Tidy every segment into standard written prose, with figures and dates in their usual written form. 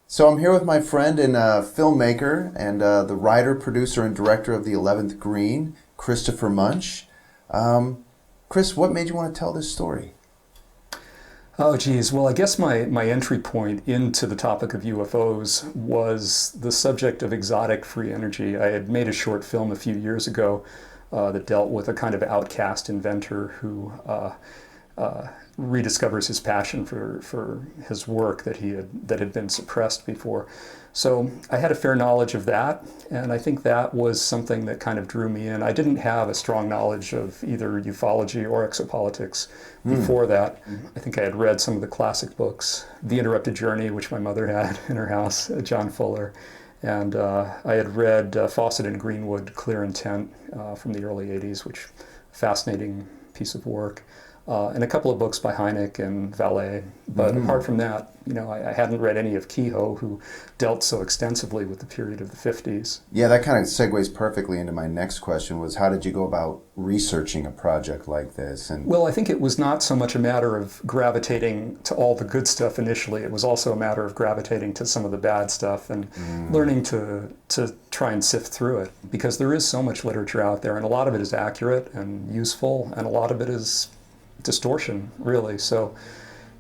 So I'm here with my friend and filmmaker and the writer, producer, and director of The 11th Green, Christopher Munch. Chris, what made you want to tell this story? Oh, geez. Well, I guess my entry point into the topic of UFOs was the subject of exotic free energy. I had made a short film a few years ago that dealt with a kind of outcast inventor who rediscovers his passion for his work that had been suppressed before. So I had a fair knowledge of that, and I think that was something that kind of drew me in. I didn't have a strong knowledge of either ufology or exopolitics before that. I think I had read some of the classic books, The Interrupted Journey, which my mother had in her house, John Fuller, and I had read Fawcett and Greenwood, Clear Intent, from the early 80s, which fascinating piece of work. And a couple of books by Hynek and Vallée. But apart from that, I hadn't read any of Kehoe, who dealt so extensively with the period of the 50s. Yeah, that kind of segues perfectly into my next question was how did you go about researching a project like this? Well, I think it was not so much a matter of gravitating to all the good stuff initially. It was also a matter of gravitating to some of the bad stuff and learning to try and sift through it. Because there is so much literature out there, and a lot of it is accurate and useful, and a lot of it is distortion, really. So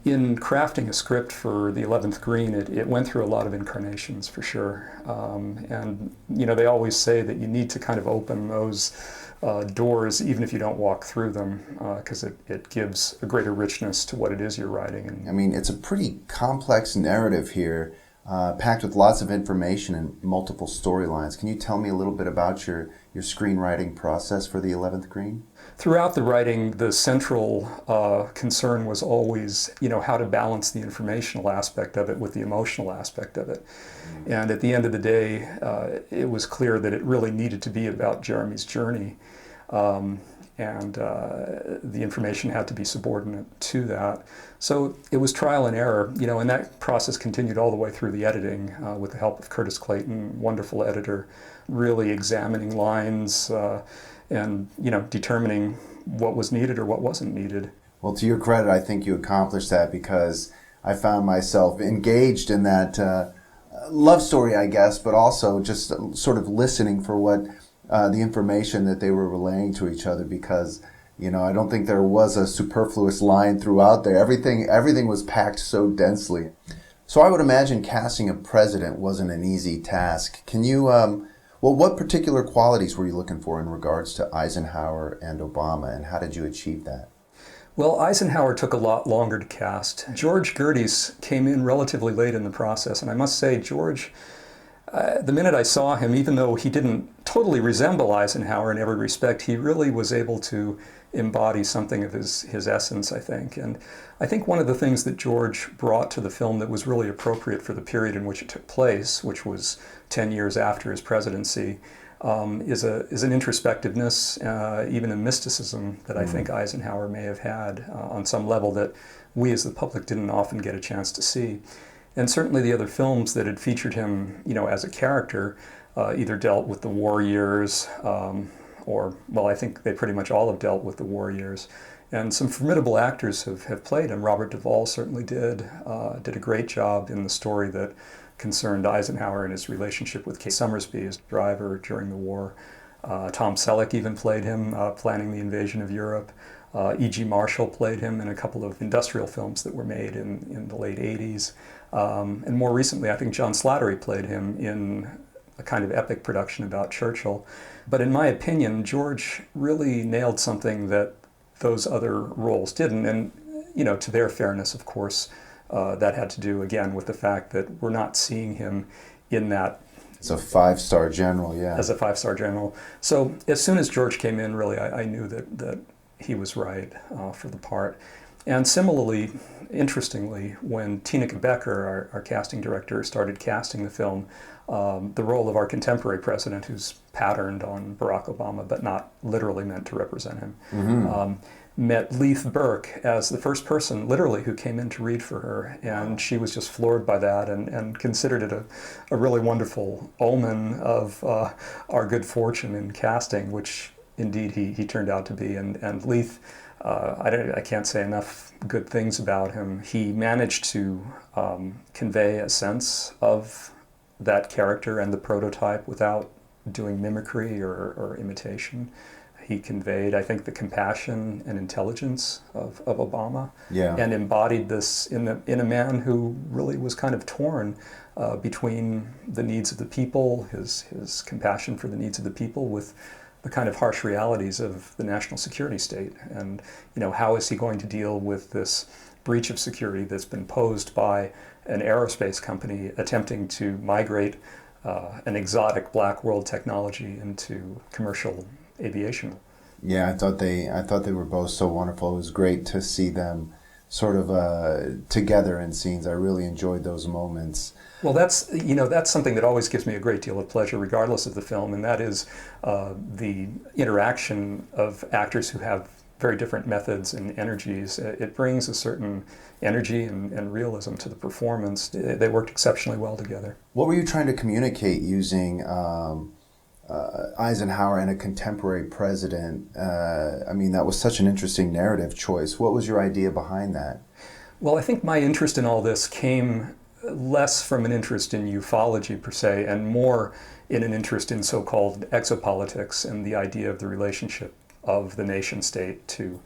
in crafting a script for The 11th Green, it went through a lot of incarnations, for sure. And they always say that you need to kind of open those doors even if you don't walk through them, because it gives a greater richness to what it is you're writing. I mean, it's a pretty complex narrative here, packed with lots of information and multiple storylines. Can you tell me a little bit about your screenwriting process for The 11th Green? Throughout the writing, the central concern was always, how to balance the informational aspect of it with the emotional aspect of it. And at the end of the day, it was clear that it really needed to be about Jeremy's journey. And the information had to be subordinate to that. So it was trial and error, and that process continued all the way through the editing with the help of Curtis Clayton, wonderful editor, really examining lines and determining what was needed or what wasn't needed. Well, to your credit, I think you accomplished that because I found myself engaged in that love story, I guess, but also just sort of listening for what the information that they were relaying to each other, because I don't think there was a superfluous line throughout there. Everything was packed so densely. So I would imagine casting a president wasn't an easy task. Can you what particular qualities were you looking for in regards to Eisenhower and Obama, and how did you achieve that? Well, Eisenhower took a lot longer to cast. George Gerdes came in relatively late in the process, and I must say, George, the minute I saw him, even though he didn't totally resemble Eisenhower in every respect, he really was able to embody something of his essence, I think. And I think one of the things that George brought to the film that was really appropriate for the period in which it took place, which was 10 years after his presidency, is an introspectiveness, even a mysticism that I think Eisenhower may have had on some level that we as the public didn't often get a chance to see. And certainly the other films that had featured him, as a character, either dealt with the war years, I think they pretty much all have dealt with the war years. And some formidable actors have played him. Robert Duvall certainly did a great job in the story that concerned Eisenhower and his relationship with Kate Summersby, his driver during the war. Tom Selleck even played him, planning the invasion of Europe. E.G. Marshall played him in a couple of industrial films that were made in the late 80s. And more recently, I think John Slattery played him in a kind of epic production about Churchill. But in my opinion, George really nailed something that those other roles didn't. And, to their fairness, of course, that had to do, again, with the fact that we're not seeing him in that. It's a five-star general, yeah. As a five-star general. So as soon as George came in, really, I knew that he was right for the part. And similarly, interestingly, when Tineke Becker, our casting director, started casting the film, the role of our contemporary president, who's patterned on Barack Obama but not literally meant to represent him, met Leith Burke as the first person, literally, who came in to read for her. And she was just floored by that and considered it a really wonderful omen of our good fortune in casting, which indeed he turned out to be. And Leith, I can't say enough good things about him. He managed to convey a sense of that character and the prototype without doing mimicry or imitation. He conveyed, I think, the compassion and intelligence of Obama, and embodied this in a man who really was kind of torn between the needs of the people, his compassion for the needs of the people, with the kind of harsh realities of the national security state. And how is he going to deal with this breach of security that's been posed by an aerospace company attempting to migrate an exotic black world technology into commercial aviation? Yeah, I thought they were both so wonderful. It was great to see them sort of together in scenes. I really enjoyed those moments. Well, that's something that always gives me a great deal of pleasure, regardless of the film, and that is the interaction of actors who have very different methods and energies. It brings a certain energy and realism to the performance. They worked exceptionally well together. What were you trying to communicate using Eisenhower and a contemporary president? I mean, that was such an interesting narrative choice. What was your idea behind that? Well, I think my interest in all this came less from an interest in ufology per se, and more in an interest in so-called exopolitics and the idea of the relationship of the nation state to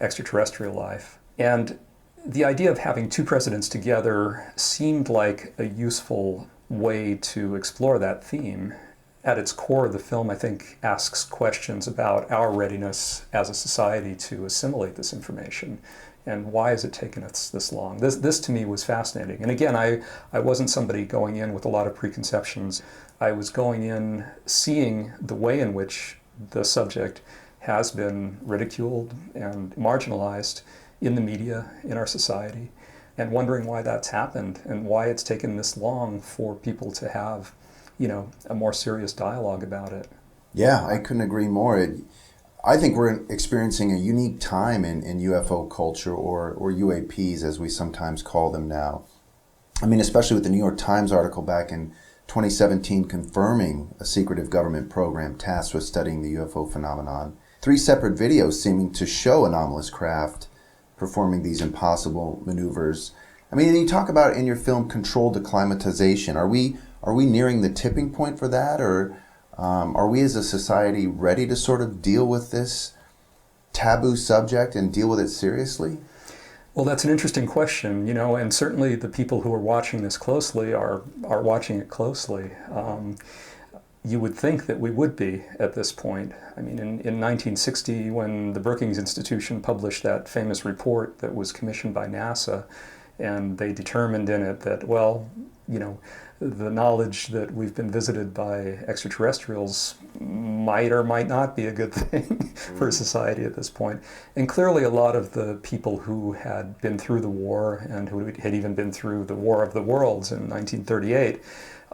extraterrestrial life. And the idea of having two presidents together seemed like a useful way to explore that theme. At its core, the film, I think, asks questions about our readiness as a society to assimilate this information. And why has it taken us this long? This to me was fascinating. And again, I wasn't somebody going in with a lot of preconceptions. I was going in seeing the way in which the subject has been ridiculed and marginalized in the media, in our society, and wondering why that's happened and why it's taken this long for people to have, a more serious dialogue about it. Yeah, I couldn't agree more. I think we're experiencing a unique time in UFO culture, or UAPs as we sometimes call them now. I mean, especially with the New York Times article back in 2017 confirming a secretive government program tasked with studying the UFO phenomenon. 3 separate videos seeming to show anomalous craft performing these impossible maneuvers. I mean, you talk about in your film controlled declimatization. Are we nearing the tipping point for that, or are we as a society ready to sort of deal with this taboo subject and deal with it seriously? Well, that's an interesting question, and certainly the people who are watching this closely are watching it closely. You would think that we would be at this point. I mean, in 1960, when the Brookings Institution published that famous report that was commissioned by NASA, and they determined in it that, the knowledge that we've been visited by extraterrestrials might or might not be a good thing for society at this point. And clearly a lot of the people who had been through the war and who had even been through the War of the Worlds in 1938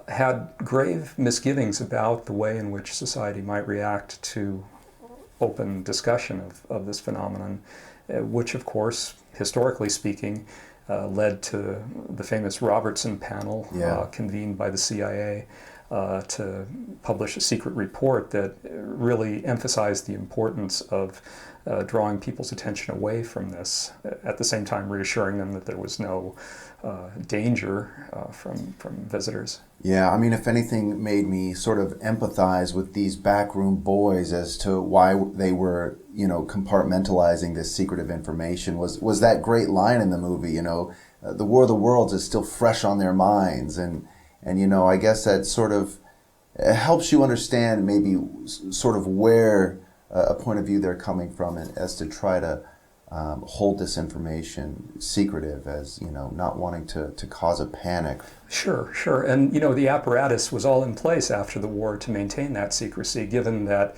had grave misgivings about the way in which society might react to open discussion of this phenomenon, which of course, historically speaking, led to the famous Robertson panel convened by the CIA to publish a secret report that really emphasized the importance of drawing people's attention away from this, at the same time reassuring them that there was no danger from visitors. Yeah, I mean, if anything made me sort of empathize with these backroom boys as to why they were, compartmentalizing this secretive information was that great line in the movie, the War of the Worlds is still fresh on their minds. And I guess that sort of helps you understand maybe sort of where a point of view they're coming from, and as to try to hold this information secretive, as not wanting to cause a panic. Sure. And the apparatus was all in place after the war to maintain that secrecy, given that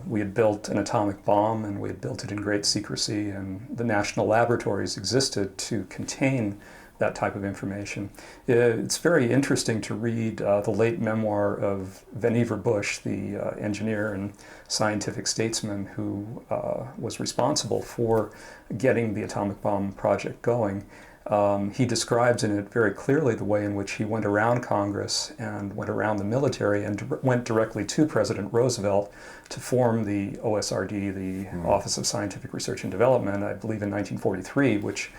we had built an atomic bomb and we had built it in great secrecy, and the national laboratories existed to contain that type of information. It's very interesting to read the late memoir of Vannevar Bush, the engineer and scientific statesman who was responsible for getting the atomic bomb project going. He describes in it very clearly the way in which he went around Congress and went around the military and went directly to President Roosevelt to form the OSRD, the Office of Scientific Research and Development, I believe in 1943, which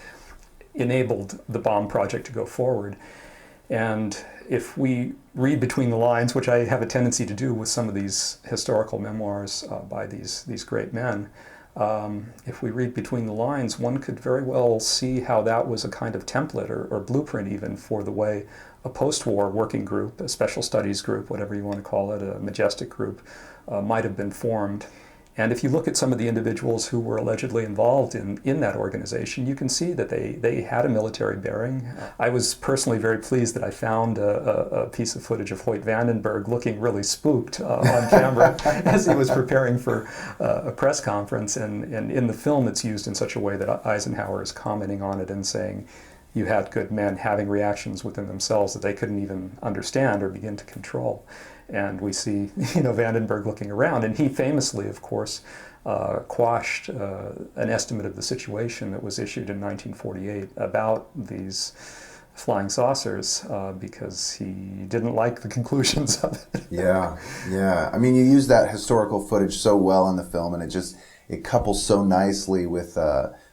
enabled the bomb project to go forward. And if we read between the lines, which I have a tendency to do with some of these historical memoirs by these great men, if we read between the lines, one could very well see how that was a kind of template or blueprint even for the way a post-war working group, a special studies group, whatever you want to call it, a majestic group, might have been formed. And if you look at some of the individuals who were allegedly involved in that organization, you can see that they had a military bearing. I was personally very pleased that I found a piece of footage of Hoyt Vandenberg looking really spooked on camera as he was preparing for a press conference. And in the film, it's used in such a way that Eisenhower is commenting on it and saying, you had good men having reactions within themselves that they couldn't even understand or begin to control. And we see, Vandenberg looking around, and he famously, of course, quashed an estimate of the situation that was issued in 1948 about these flying saucers because he didn't like the conclusions of it. Yeah. I mean, you use that historical footage so well in the film, and it couples so nicely with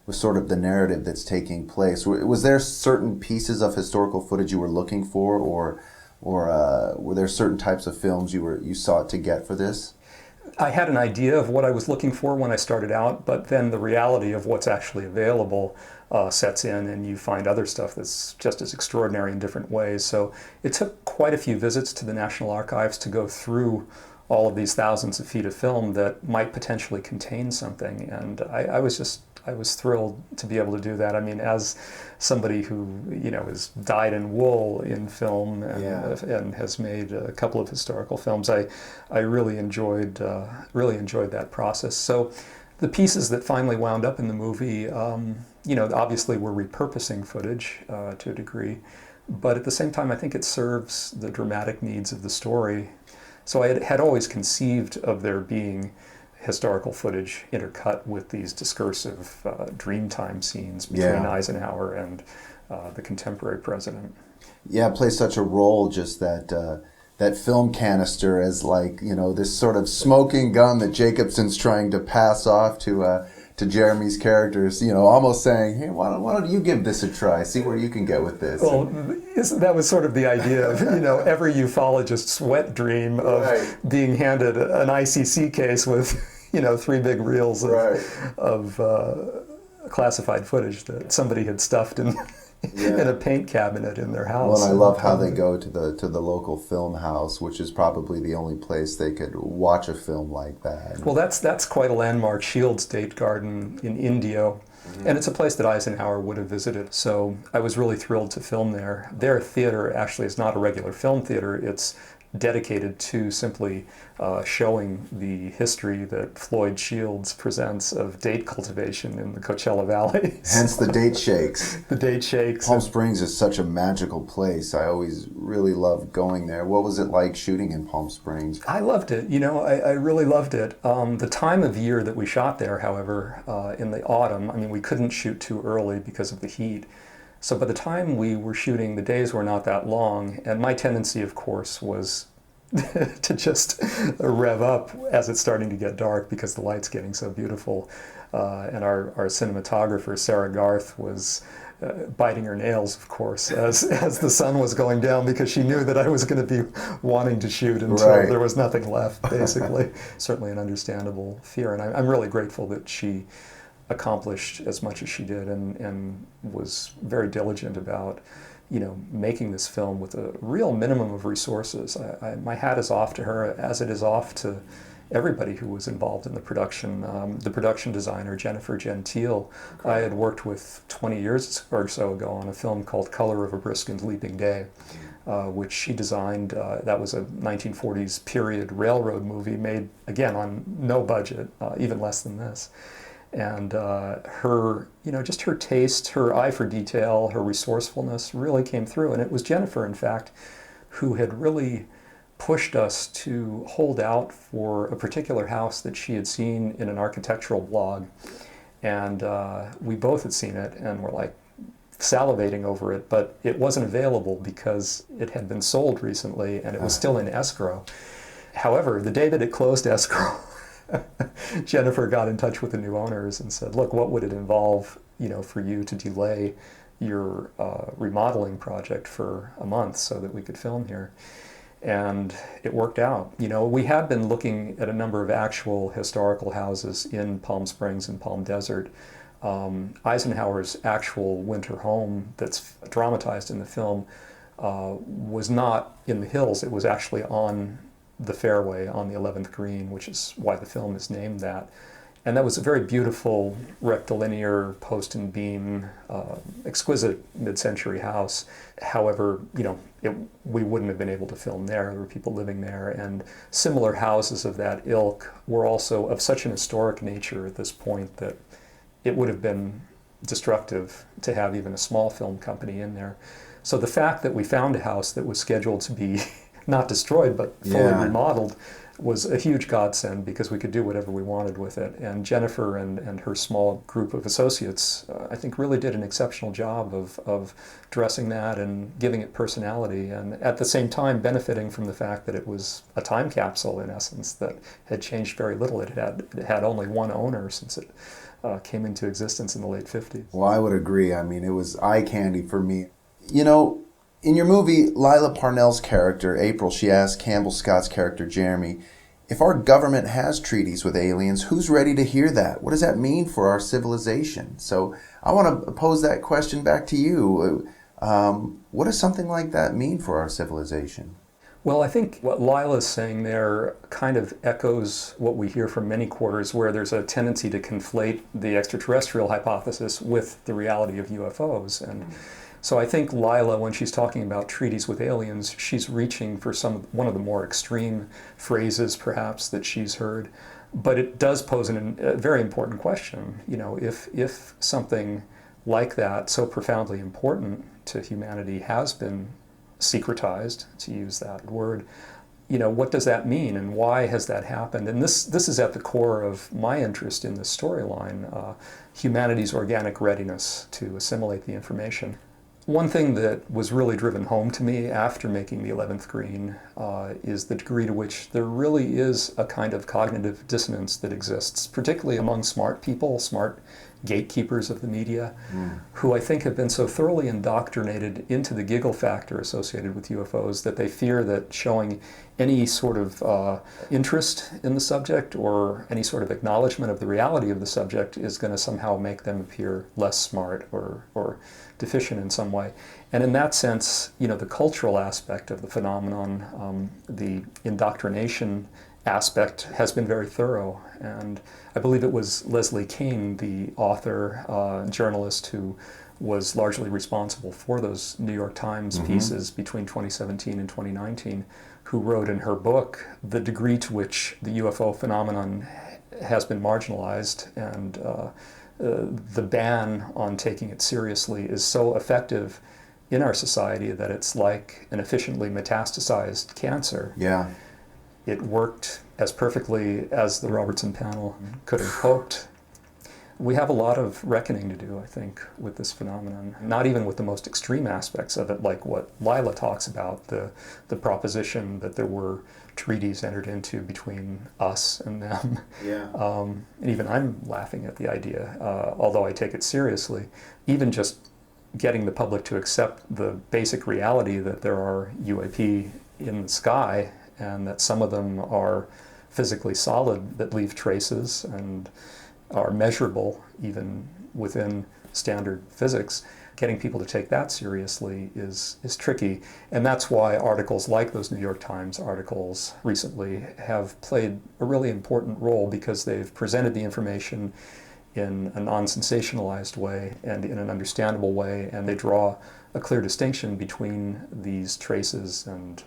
sort of the narrative that's taking place. Was there certain pieces of historical footage you were looking for, or were there certain types of films you sought to get for this? I had an idea of what I was looking for when I started out, but then the reality of what's actually available sets in, and you find other stuff that's just as extraordinary in different ways. So it took quite a few visits to the National Archives to go through all of these thousands of feet of film that might potentially contain something, and I was thrilled to be able to do that. I mean, as somebody who is dyed in wool in film and has made a couple of historical films, I really enjoyed that process. So the pieces that finally wound up in the movie, obviously were repurposing footage to a degree, but at the same time, I think it serves the dramatic needs of the story. So I had always conceived of there being historical footage intercut with these discursive Dreamtime scenes between Eisenhower and the contemporary president. Yeah, it plays such a role, just that film canister as this sort of smoking gun that Jacobson's trying to pass off to Jeremy's characters, almost saying, hey, why don't you give this a try, see where you can get with this. Well, that was sort of the idea of, every ufologist's wet dream of being handed an ICC case with, 3 big reels of classified footage that somebody had stuffed in a paint cabinet in their house. Well, and I love how they go to the local film house, which is probably the only place they could watch a film like that. Well, that's quite a landmark, Shields Date Garden in Indio. And it's a place that Eisenhower would have visited, so I was really thrilled to film there. Their theater actually is not a regular film theater. It's dedicated to simply showing the history that Floyd Shields presents of date cultivation in the Coachella Valley. Hence the date shakes. The date shakes. Palm Springs is such a magical place. I always really loved going there. What was it like shooting in Palm Springs? I loved it. I really loved it. The time of year that we shot there, however, in the autumn, we couldn't shoot too early because of the heat. So by the time we were shooting, the days were not that long, and my tendency, of course, was to just rev up as it's starting to get dark because the light's getting so beautiful. And our cinematographer, Sarah Garth, was biting her nails, of course, as the sun was going down, because she knew that I was going to be wanting to shoot until there was nothing left, basically. Certainly an understandable fear, and I'm really grateful that she accomplished as much as she did and was very diligent about making this film with a real minimum of resources. My hat is off to her, as it is off to everybody who was involved in the production. The production designer, Jennifer Gentile, I had worked with 20 years or so ago on a film called Color of a Brisk and Leaping Day, which she designed. That was a 1940s period railroad movie made, again, on no budget, even less than this. And her, just her taste, her eye for detail, her resourcefulness really came through. And it was Jennifer, in fact, who had really pushed us to hold out for a particular house that she had seen in an architectural blog. And we both had seen it and were like, salivating over it, but it wasn't available because it had been sold recently and it was still in escrow. However, the day that it closed escrow, Jennifer got in touch with the new owners and said, look, what would it involve, for you to delay your remodeling project for a month so that we could film here? And it worked out. We had been looking at a number of actual historical houses in Palm Springs and Palm Desert. Eisenhower's actual winter home that's dramatized in the film was not in the hills. It was actually on the fairway on the 11th green, which is why the film is named that. And that was a very beautiful rectilinear post and beam, exquisite mid-century house. However, we wouldn't have been able to film there. There were people living there, and similar houses of that ilk were also of such an historic nature at this point that it would have been destructive to have even a small film company in there. So the fact that we found a house that was scheduled to be not destroyed but fully remodeled was a huge godsend, because we could do whatever we wanted with it. And Jennifer and her small group of associates, I think, really did an exceptional job of dressing that and giving it personality, and at the same time benefiting from the fact that it was a time capsule, in essence, that had changed very little. It had only one owner since it came into existence in the late 50s. Well, I would agree. I mean, it was eye candy for me. In your movie, Lila Parnell's character, April, she asked Campbell Scott's character, Jeremy, if our government has treaties with aliens, who's ready to hear that? What does that mean for our civilization? So I want to pose that question back to you. What does something like that mean for our civilization? Well, I think what Lila's saying there kind of echoes what we hear from many quarters, where there's a tendency to conflate the extraterrestrial hypothesis with the reality of UFOs. And so I think Lila, when she's talking about treaties with aliens, she's reaching for one of the more extreme phrases, perhaps, that she's heard. But it does pose a very important question. If something like that, so profoundly important to humanity, has been secretized, to use that word, what does that mean, and why has that happened? And this is at the core of my interest in this storyline, humanity's organic readiness to assimilate the information. One thing that was really driven home to me after making the 11th green is the degree to which there really is a kind of cognitive dissonance that exists, particularly among smart people, smart gatekeepers of the media, who I think have been so thoroughly indoctrinated into the giggle factor associated with UFOs that they fear that showing any sort of interest in the subject or any sort of acknowledgement of the reality of the subject is going to somehow make them appear less smart or deficient in some way. And in that sense, the cultural aspect of the phenomenon, the indoctrination aspect, has been very thorough. And I believe it was Leslie King, the author, journalist, who was largely responsible for those New York Times pieces between 2017 and 2019, who wrote in her book the degree to which the UFO phenomenon has been marginalized, and the ban on taking it seriously is so effective in our society that it's like an efficiently metastasized cancer. Yeah. It worked as perfectly as the Robertson panel could have hoped. We have a lot of reckoning to do, I think, with this phenomenon. Not even with the most extreme aspects of it, like what Lila talks about, the proposition that there were treaties entered into between us and them. Yeah. And even I'm laughing at the idea, although I take it seriously. Even just getting the public to accept the basic reality that there are UAP in the sky, and that some of them are physically solid, that leave traces and are measurable even within standard physics. Getting people to take that seriously is tricky. And that's why articles like those New York Times articles recently have played a really important role, because they've presented the information in a non-sensationalized way and in an understandable way, and they draw a clear distinction between these traces and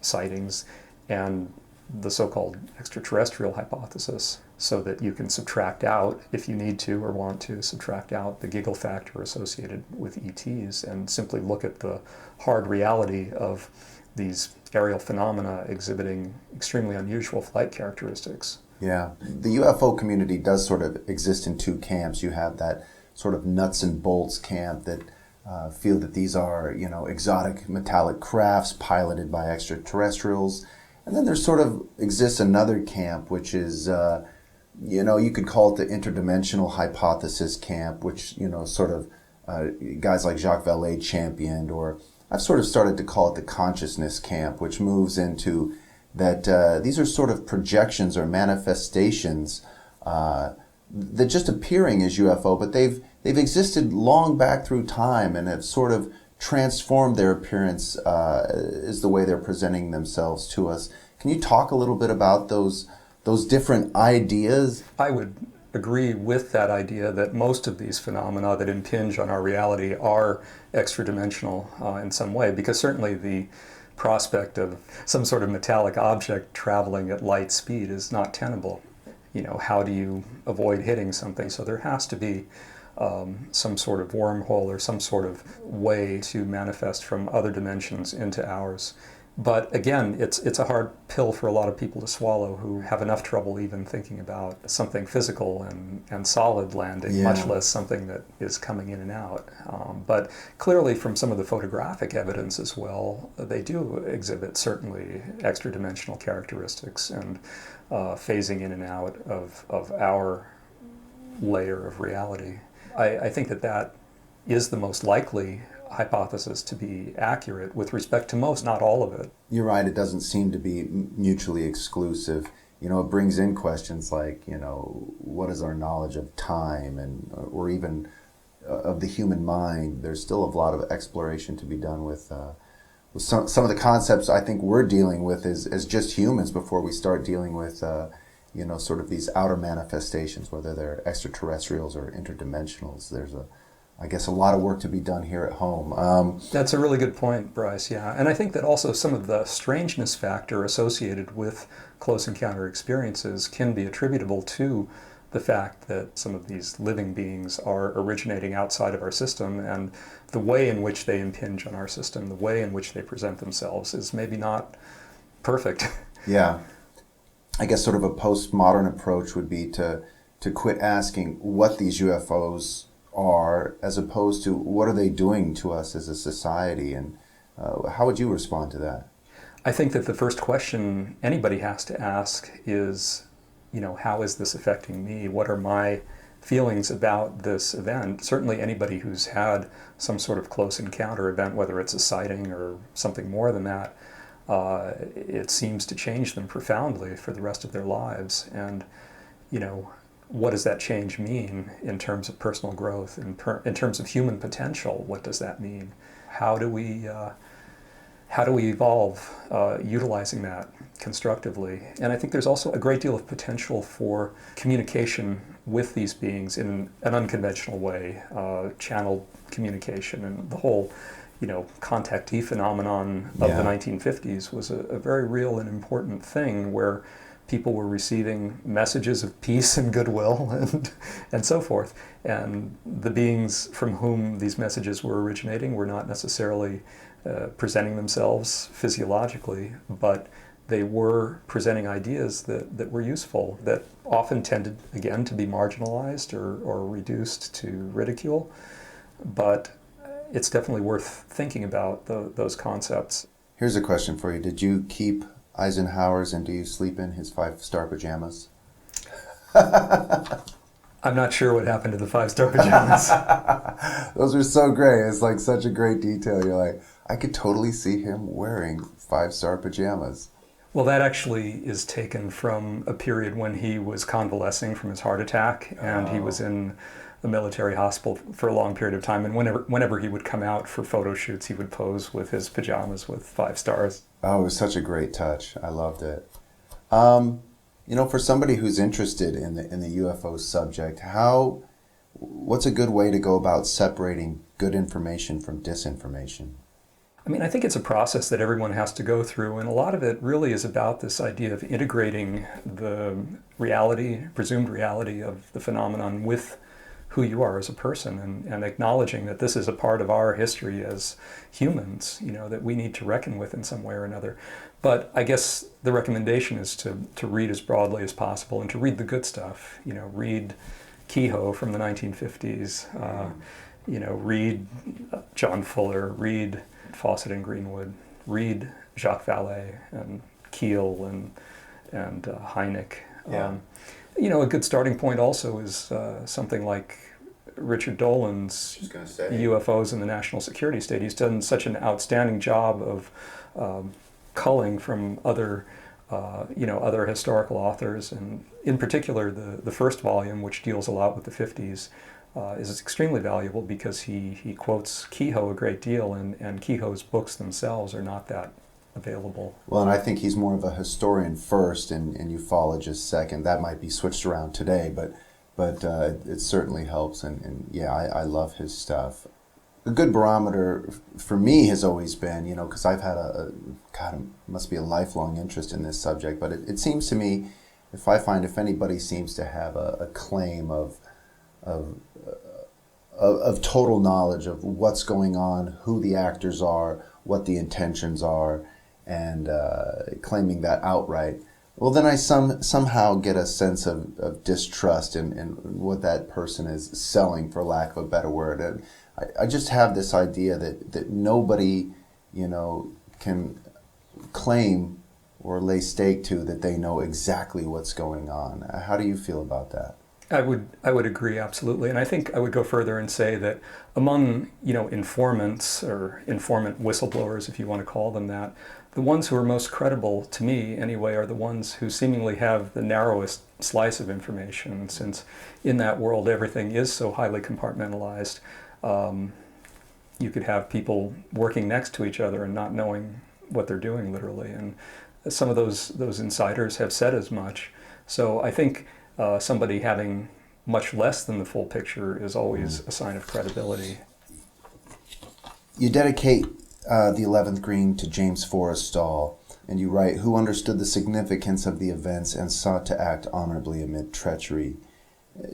sightings and the so-called extraterrestrial hypothesis, so that you can subtract out, if you need to or want to, subtract out the giggle factor associated with ETs and simply look at the hard reality of these aerial phenomena exhibiting extremely unusual flight characteristics. Yeah. The UFO community does sort of exist in two camps. You have that sort of nuts and bolts camp that feel that these are, exotic metallic crafts piloted by extraterrestrials. And then there sort of exists another camp, which is, you could call it the interdimensional hypothesis camp, which, sort of guys like Jacques Vallée championed, or I've sort of started to call it the consciousness camp, which moves into that these are sort of projections or manifestations that just appearing as UFO, but they've existed long back through time and have sort of transformed their appearance is the way they're presenting themselves to us. Can you talk a little bit about those different ideas? I would agree with that idea that most of these phenomena that impinge on our reality are extra-dimensional in some way, because certainly the prospect of some sort of metallic object traveling at light speed is not tenable. How do you avoid hitting something? So there has to be some sort of wormhole or some sort of way to manifest from other dimensions into ours. But again, it's a hard pill for a lot of people to swallow who have enough trouble even thinking about something physical and solid landing, much less something that is coming in and out. But clearly from some of the photographic evidence as well, they do exhibit certainly extra-dimensional characteristics and phasing in and out of our layer of reality. I think that is the most likely hypothesis to be accurate with respect to most, not all of it. You're right, it doesn't seem to be mutually exclusive. It brings in questions like, what is our knowledge of time or even of the human mind? There's still a lot of exploration to be done with some of the concepts I think we're dealing with as just humans before we start dealing with sort of these outer manifestations, whether they're extraterrestrials or interdimensionals. There's I guess a lot of work to be done here at home. That's a really good point, Bryce, yeah. And I think that also some of the strangeness factor associated with close encounter experiences can be attributable to the fact that some of these living beings are originating outside of our system, and the way in which they impinge on our system, the way in which they present themselves is maybe not perfect. Yeah. I guess sort of a postmodern approach would be to quit asking what these UFOs are, as opposed to what are they doing to us as a society, and how would you respond to that? I think that the first question anybody has to ask is, how is this affecting me? What are my feelings about this event? Certainly anybody who's had some sort of close encounter event, whether it's a sighting or something more than that, it seems to change them profoundly for the rest of their lives. And, what does that change mean in terms of personal growth, in terms of human potential? What does that mean? How do we evolve utilizing that constructively? And I think there's also a great deal of potential for communication with these beings in an unconventional way, channeled communication, and the whole contactee phenomenon of the 1950s was a very real and important thing, where people were receiving messages of peace and goodwill and so forth. And the beings from whom these messages were originating were not necessarily presenting themselves physiologically, but they were presenting ideas that were useful, that often tended, again, to be marginalized or reduced to ridicule. But it's definitely worth thinking about those concepts. Here's a question for you. Did you keep Eisenhower's and do you sleep in his 5-star pajamas? I'm not sure what happened to the 5-star pajamas. Those are so great. It's like such a great detail. You're like, I could totally see him wearing 5-star pajamas. Well, that actually is taken from a period when he was convalescing from his heart attack, and he was in the military hospital for a long period of time. And whenever he would come out for photo shoots, he would pose with his pajamas with 5 stars. Oh, it was such a great touch. I loved it. For somebody who's interested in the UFO subject, what's a good way to go about separating good information from disinformation? I think it's a process that everyone has to go through, and a lot of it really is about this idea of integrating the presumed reality of the phenomenon with who you are as a person, and acknowledging that this is a part of our history as humans, that we need to reckon with in some way or another. But I guess the recommendation is to read as broadly as possible and to read the good stuff. Read Kehoe from the 1950s. read John Fuller, read Fawcett and Greenwood, read Jacques Vallée and Keel and Hynek. Yeah. A good starting point also is something like Richard Dolan's UFOs in the National Security State. He's done such an outstanding job of culling from other historical authors, and in particular the first volume, which deals a lot with the 50s, is extremely valuable because he quotes Kehoe a great deal, and Kehoe's books themselves are not that available. Well, and I think he's more of a historian first and ufologist second. That might be switched around today, but it certainly helps, and yeah, I love his stuff. A good barometer for me has always been, because I've had it must be a lifelong interest in this subject, but it seems to me, if anybody seems to have a claim of total knowledge of what's going on, who the actors are, what the intentions are, and claiming that outright, well, then I somehow get a sense of distrust in what that person is selling, for lack of a better word. And I just have this idea that nobody, can claim or lay stake to that they know exactly what's going on. How do you feel about that? I would agree absolutely, and I think I would go further and say that among informants or informant whistleblowers, if you want to call them that, the ones who are most credible to me anyway are the ones who seemingly have the narrowest slice of information, since in that world everything is so highly compartmentalized. You could have people working next to each other and not knowing what they're doing, literally, and some of those insiders have said as much. So I think somebody having much less than the full picture is always a sign of credibility. You dedicate the 11th Green to James Forestall, and you write, who understood the significance of the events and sought to act honorably amid treachery.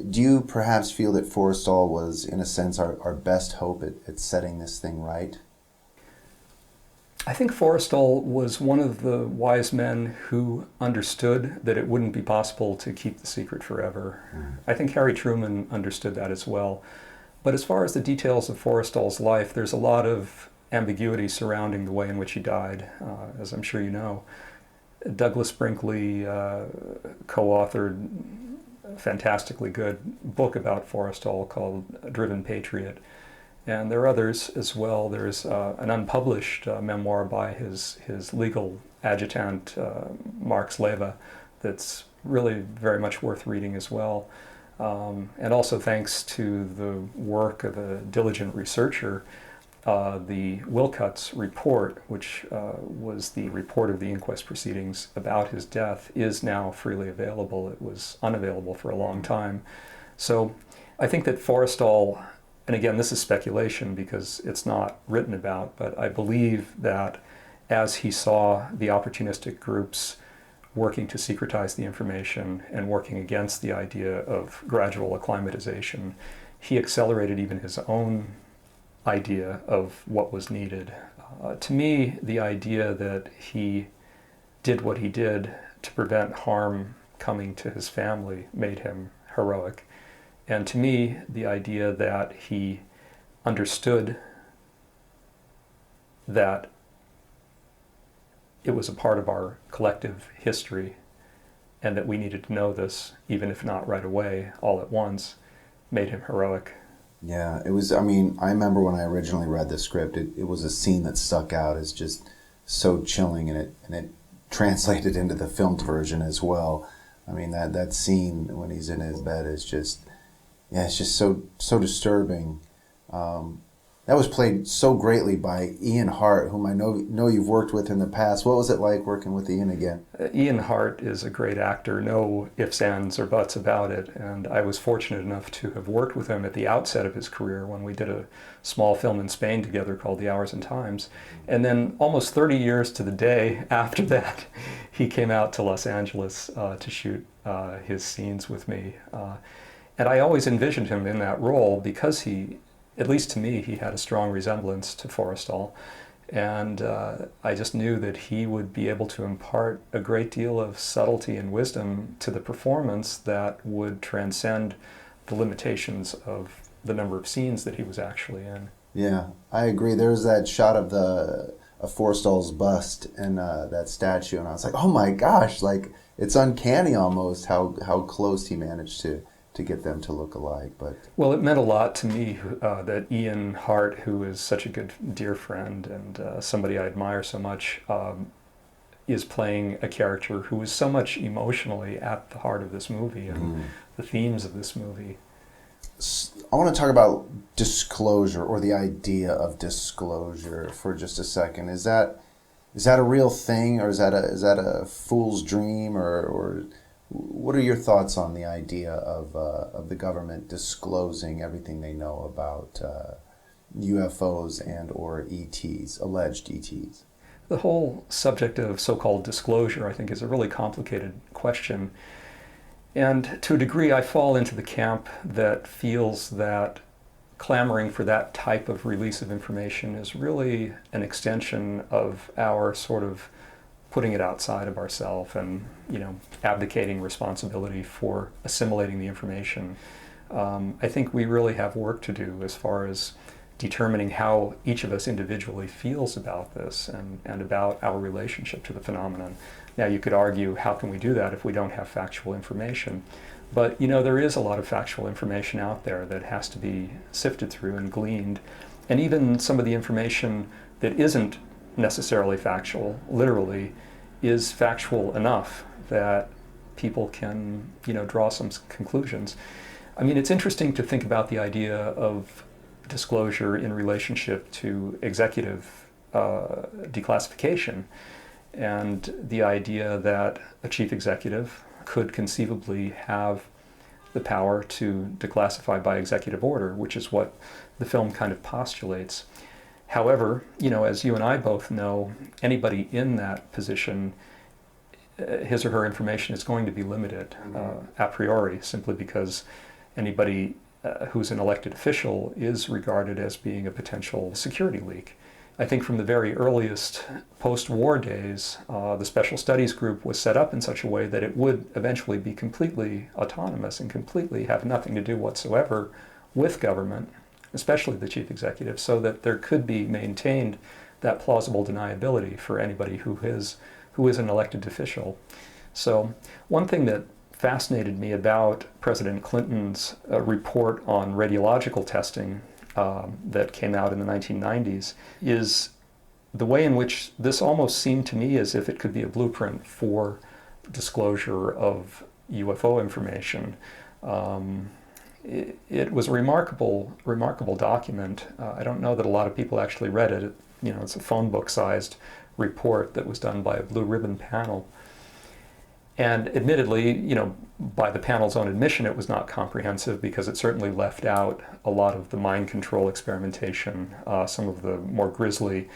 Do you perhaps feel that Forestall was, in a sense, our best hope at setting this thing right? I think Forestall was one of the wise men who understood that it wouldn't be possible to keep the secret forever. I think Harry Truman understood that as well. But as far as the details of Forestall's life, there's a lot of ambiguity surrounding the way in which he died, as I'm sure you know. Douglas Brinkley co-authored a fantastically good book about Forestall called Driven Patriot. And there are others as well. There's an unpublished memoir by his legal adjutant, Mark Sleva, that's really very much worth reading as well. And also thanks to the work of a diligent researcher, the Wilcutt's report, which was the report of the inquest proceedings about his death, is now freely available. It was unavailable for a long time. So I think that Forestall, and again, this is speculation because it's not written about, but I believe that as he saw the opportunistic groups working to secretize the information and working against the idea of gradual acclimatization, he accelerated even his own idea of what was needed. To me, the idea that he did what he did to prevent harm coming to his family made him heroic. And to me, the idea that he understood that it was a part of our collective history and that we needed to know this, even if not right away, all at once, made him heroic. Yeah, it was, I remember when I originally read the script, it was a scene that stuck out as just so chilling, and it translated into the filmed version as well. That scene when he's in his bed is just, yeah, it's just so disturbing. That was played so greatly by Ian Hart, whom I know you've worked with in the past. What was it like working with Ian again? Ian Hart is a great actor, no ifs, ands, or buts about it. And I was fortunate enough to have worked with him at the outset of his career when we did a small film in Spain together called The Hours and Times. And then almost 30 years to the day after that, he came out to Los Angeles to shoot his scenes with me. And I always envisioned him in that role because he, at least to me, he had a strong resemblance to Forestall. And I just knew that he would be able to impart a great deal of subtlety and wisdom to the performance that would transcend the limitations of the number of scenes that he was actually in. Yeah, I agree. There was that shot of Forestall's bust and that statue, and I was like, oh my gosh, like it's uncanny almost how close he managed to get them to look alike. But well, it meant a lot to me that Ian Hart, who is such a good dear friend and somebody I admire so much, is playing a character who is so much emotionally at the heart of this movie and the themes of this movie. I want to talk about disclosure, or the idea of disclosure, for just a second. Is that a real thing, or is that a fool's dream, or what are your thoughts on the idea of the government disclosing everything they know about UFOs and or ETs, alleged ETs? The whole subject of so-called disclosure, I think, is a really complicated question. And to a degree, I fall into the camp that feels that clamoring for that type of release of information is really an extension of our sort of putting it outside of ourselves and, abdicating responsibility for assimilating the information. I think we really have work to do as far as determining how each of us individually feels about this and about our relationship to the phenomenon. Now, you could argue, how can we do that if we don't have factual information? But, there is a lot of factual information out there that has to be sifted through and gleaned. And even some of the information that isn't necessarily factual, literally, is factual enough that people can, draw some conclusions. I mean, it's interesting to think about the idea of disclosure in relationship to executive declassification, and the idea that a chief executive could conceivably have the power to declassify by executive order, which is what the film kind of postulates. However, as you and I both know, anybody in that position, his or her information is going to be limited a priori, simply because anybody who's an elected official is regarded as being a potential security leak. I think from the very earliest post-war days, the Special Studies Group was set up in such a way that it would eventually be completely autonomous and completely have nothing to do whatsoever with government, especially the chief executive, so that there could be maintained that plausible deniability for anybody who is an elected official. So one thing that fascinated me about President Clinton's report on radiological testing that came out in the 1990s is the way in which this almost seemed to me as if it could be a blueprint for disclosure of UFO information. It was a remarkable document. I don't know that a lot of people actually read it. It's a phone book-sized report that was done by a blue ribbon panel. And admittedly, by the panel's own admission, it was not comprehensive because it certainly left out a lot of the mind control experimentation, some of the more grisly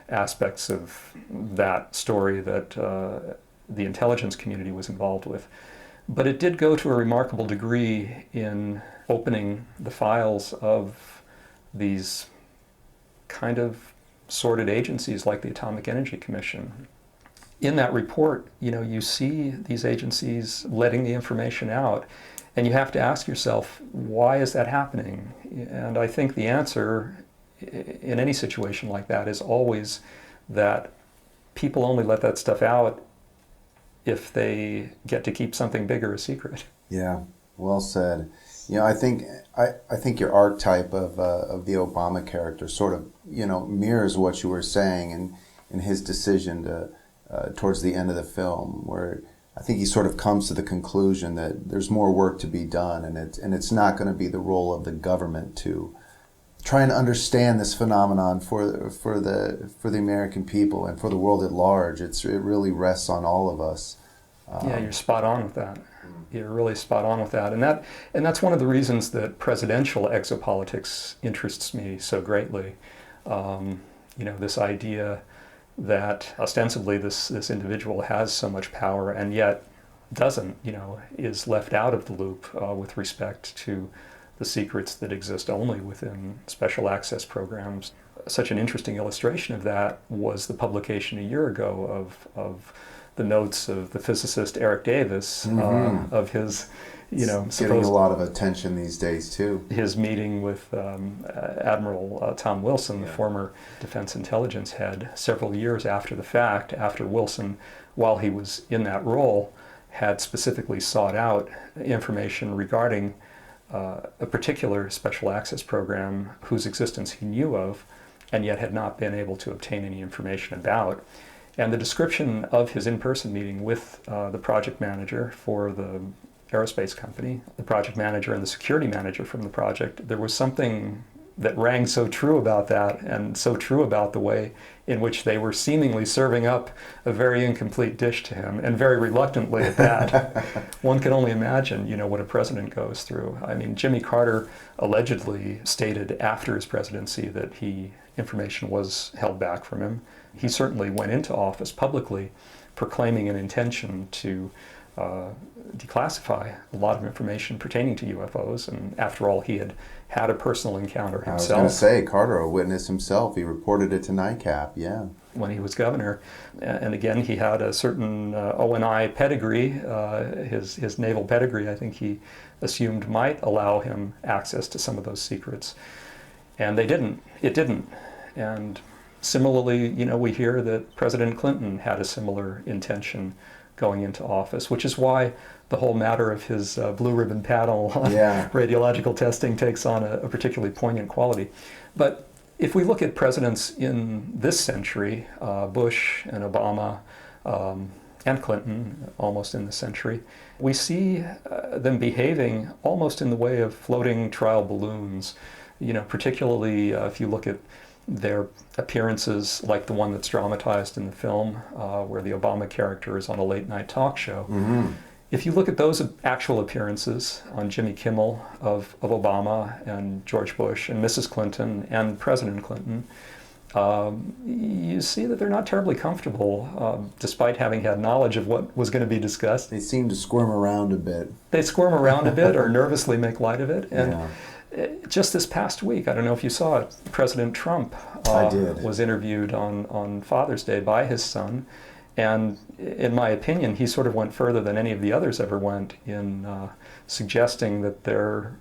aspects of that story that the intelligence community was involved with. But it did go to a remarkable degree in opening the files of these kind of sordid agencies like the Atomic Energy Commission. In that report, you see these agencies letting the information out, and you have to ask yourself, why is that happening? And I think the answer in any situation like that is always that people only let that stuff out if they get to keep something bigger a secret. Yeah, well said. I think your archetype of the Obama character sort of mirrors what you were saying in his decision to towards the end of the film, where I think he sort of comes to the conclusion that there's more work to be done, and it's not going to be the role of the government to try and understand this phenomenon for the American people and for the world at large. It really rests on all of us. Yeah, you're spot on with that. You're really spot on with that, and that's one of the reasons that presidential exopolitics interests me so greatly. This idea that ostensibly this individual has so much power and yet doesn't, is left out of the loop with respect to the secrets that exist only within special access programs. Such an interesting illustration of that was the publication a year ago of the notes of the physicist Eric Davis, of his, Getting a supposed lot of attention these days too. his meeting with Admiral Tom Wilson, the former Defense Intelligence head, several years after the fact, after Wilson, while he was in that role, had specifically sought out information regarding a particular special access program whose existence he knew of, and yet had not been able to obtain any information about. And the description of his in-person meeting with the project manager for the aerospace company, the project manager and the security manager from the project, there was something that rang so true about that, and so true about the way in which they were seemingly serving up a very incomplete dish to him, and very reluctantly at that. One can only imagine, what a president goes through. I mean, Jimmy Carter allegedly stated after his presidency that information was held back from him. He certainly went into office publicly proclaiming an intention to declassify a lot of information pertaining to UFOs, and after all, he had a personal encounter himself. I was going to say, Carter, a witness himself, he reported it to NICAP, when he was governor. And again, he had a certain O&I pedigree, his naval pedigree, I think he assumed might allow him access to some of those secrets. And it didn't. And similarly, we hear that President Clinton had a similar intention going into office, which is why the whole matter of his blue ribbon panel on radiological testing takes on a particularly poignant quality. But if we look at presidents in this century, Bush and Obama and Clinton, almost in this century, we see them behaving almost in the way of floating trial balloons. Particularly if you look at their appearances, like the one that's dramatized in the film, where the Obama character is on a late-night talk show. If you look at those actual appearances on Jimmy Kimmel of Obama and George Bush and Mrs. Clinton and President Clinton, you see that they're not terribly comfortable, despite having had knowledge of what was going to be discussed. They seem to squirm around a bit. They squirm around a bit or nervously make light of it. And just this past week, I don't know if you saw it, President Trump was interviewed on Father's Day by his son. And in my opinion, he sort of went further than any of the others ever went in suggesting that there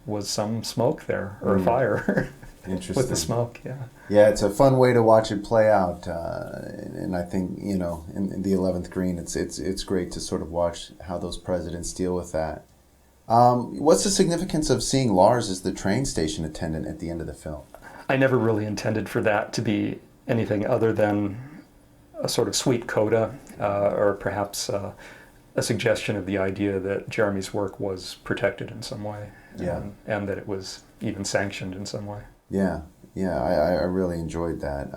was some smoke there, or a fire with the smoke. Yeah, it's a fun way to watch it play out. And I think, in the 11th green, it's great to sort of watch how those presidents deal with that. What's the significance of seeing Lars as the train station attendant at the end of the film? I never really intended for that to be anything other than a sort of sweet coda, or perhaps a suggestion of the idea that Jeremy's work was protected in some way, and that it was even sanctioned in some way. I really enjoyed that.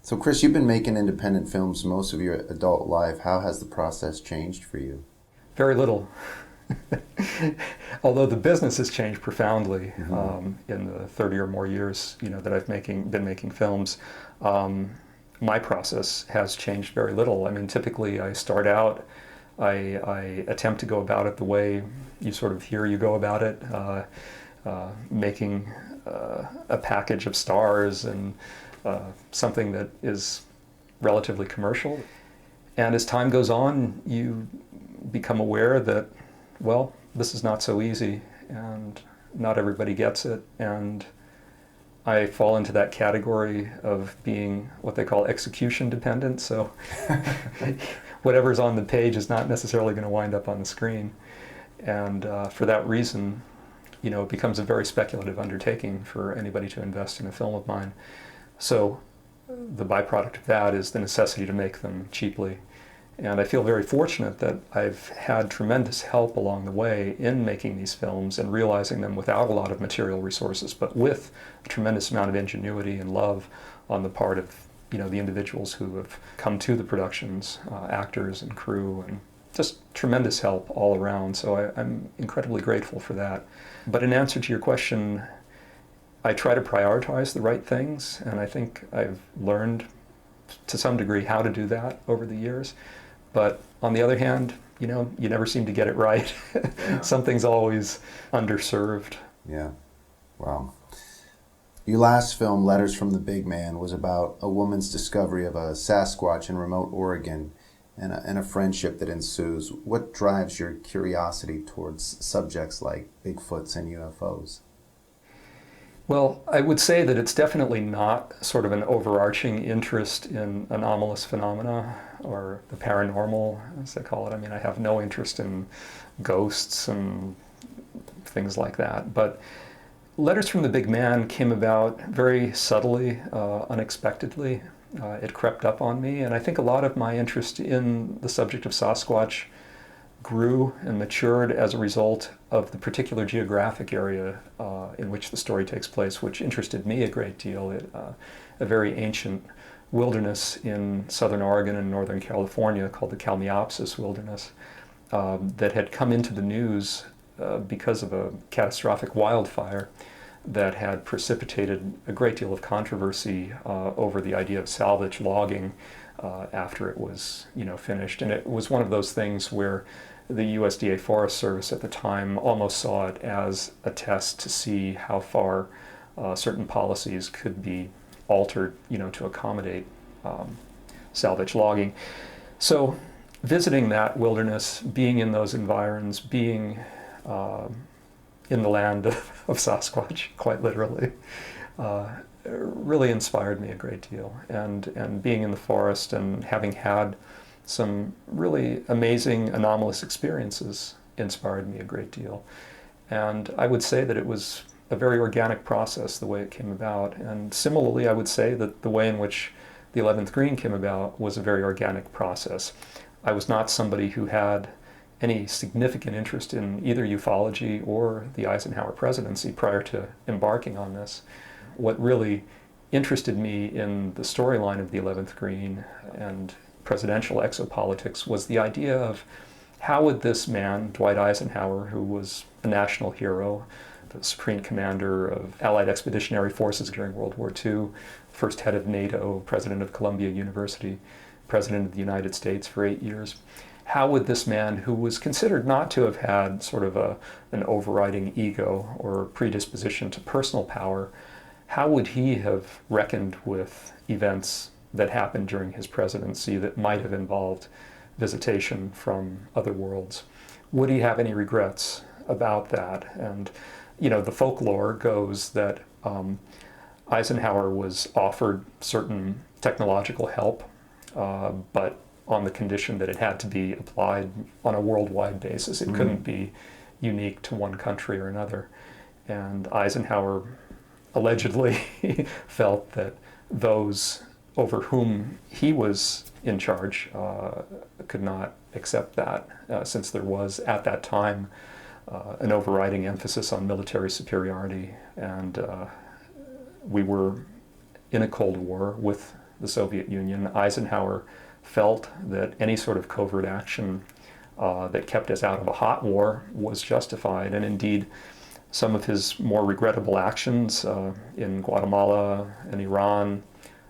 So Chris, you've been making independent films most of your adult life. How has the process changed for you? Very little. Although the business has changed profoundly in the 30 or more years that I've been making films, my process has changed very little. I mean, typically I start out, I attempt to go about it the way you sort of hear you go about it, making a package of stars and something that is relatively commercial. And as time goes on, you become aware that, well, this is not so easy, and not everybody gets it, and I fall into that category of being what they call execution dependent, so whatever's on the page is not necessarily going to wind up on the screen. And for that reason, it becomes a very speculative undertaking for anybody to invest in a film of mine. So the byproduct of that is the necessity to make them cheaply. And I feel very fortunate that I've had tremendous help along the way in making these films and realizing them without a lot of material resources, but with a tremendous amount of ingenuity and love on the part of the individuals who have come to the productions, actors and crew, and just tremendous help all around. So I'm incredibly grateful for that. But in answer to your question, I try to prioritize the right things, and I think I've learned to some degree how to do that over the years. But on the other hand, you never seem to get it right. Something's always underserved. Yeah. Wow. Your last film, Letters from the Big Man, was about a woman's discovery of a Sasquatch in remote Oregon. and a friendship that ensues. What drives your curiosity towards subjects like Bigfoots and UFOs? Well, I would say that it's definitely not sort of an overarching interest in anomalous phenomena or the paranormal, as they call it. I mean, I have no interest in ghosts and things like that. But Letters from the Big Man came about very subtly, unexpectedly. It crept up on me, and I think a lot of my interest in the subject of Sasquatch grew and matured as a result of the particular geographic area in which the story takes place, which interested me a great deal. A very ancient wilderness in southern Oregon and northern California called the Kalmiopsis Wilderness that had come into the news because of a catastrophic wildfire that had precipitated a great deal of controversy over the idea of salvage logging after it was, finished. And it was one of those things where the USDA Forest Service at the time almost saw it as a test to see how far certain policies could be altered, to accommodate salvage logging. So visiting that wilderness, being in those environs, being in the land of Sasquatch, quite literally, really inspired me a great deal. And being in the forest and having had some really amazing anomalous experiences inspired me a great deal. And I would say that it was a very organic process, the way it came about. And similarly, I would say that the way in which the 11th Green came about was a very organic process. I was not somebody who had any significant interest in either ufology or the Eisenhower presidency prior to embarking on this. What really interested me in the storyline of the 11th Green and presidential exopolitics was the idea of how would this man, Dwight Eisenhower, who was a national hero, the supreme commander of Allied expeditionary forces during World War II, first head of NATO, president of Columbia University, president of the United States for 8 years, how would this man, who was considered not to have had sort of an overriding ego or predisposition to personal power, how would he have reckoned with events that happened during his presidency that might have involved visitation from other worlds? Would he have any regrets about that? And, the folklore goes that Eisenhower was offered certain technological help, but on the condition that it had to be applied on a worldwide basis. It couldn't be unique to one country or another. And Eisenhower allegedly felt that those over whom he was in charge could not accept that, since there was at that time an overriding emphasis on military superiority, and we were in a Cold War with the Soviet Union. Eisenhower felt that any sort of covert action that kept us out of a hot war was justified, and indeed some of his more regrettable actions in Guatemala and Iran,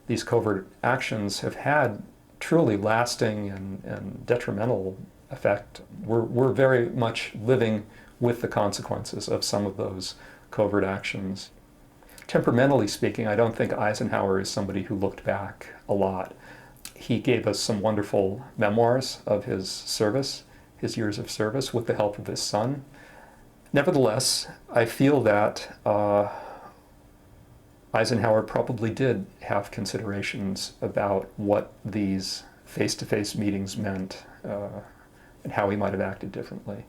these covert actions have had truly lasting and detrimental effect. We're very much living with the consequences of some of those covert actions. Temperamentally speaking, I don't think Eisenhower is somebody who looked back a lot. He gave us some wonderful memoirs of his service, his years of service, with the help of his son. Nevertheless, I feel that Eisenhower probably did have considerations about what these face-to-face meetings meant and how he might have acted differently.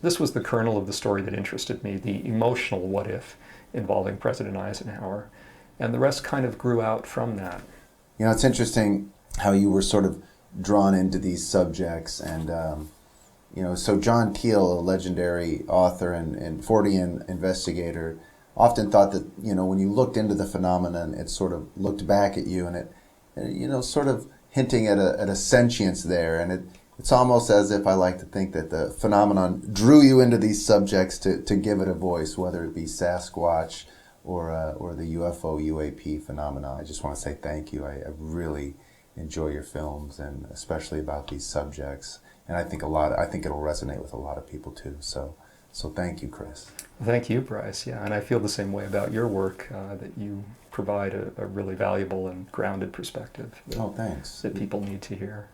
This was the kernel of the story that interested me, the emotional what-if involving President Eisenhower, and the rest kind of grew out from that. It's interesting how you were sort of drawn into these subjects, and so John Keel, a legendary author and Fortean investigator, often thought that, when you looked into the phenomenon, it sort of looked back at you, and it, sort of hinting at a sentience there, and it's almost as if I like to think that the phenomenon drew you into these subjects to give it a voice, whether it be Sasquatch or the UFO UAP phenomenon. I just want to say thank you. I really enjoy your films, and especially about these subjects. And I think it'll resonate with a lot of people too. So thank you, Chris. Thank you, Bryce. Yeah, and I feel the same way about your work, that you provide a really valuable and grounded perspective thanks. that people need to hear.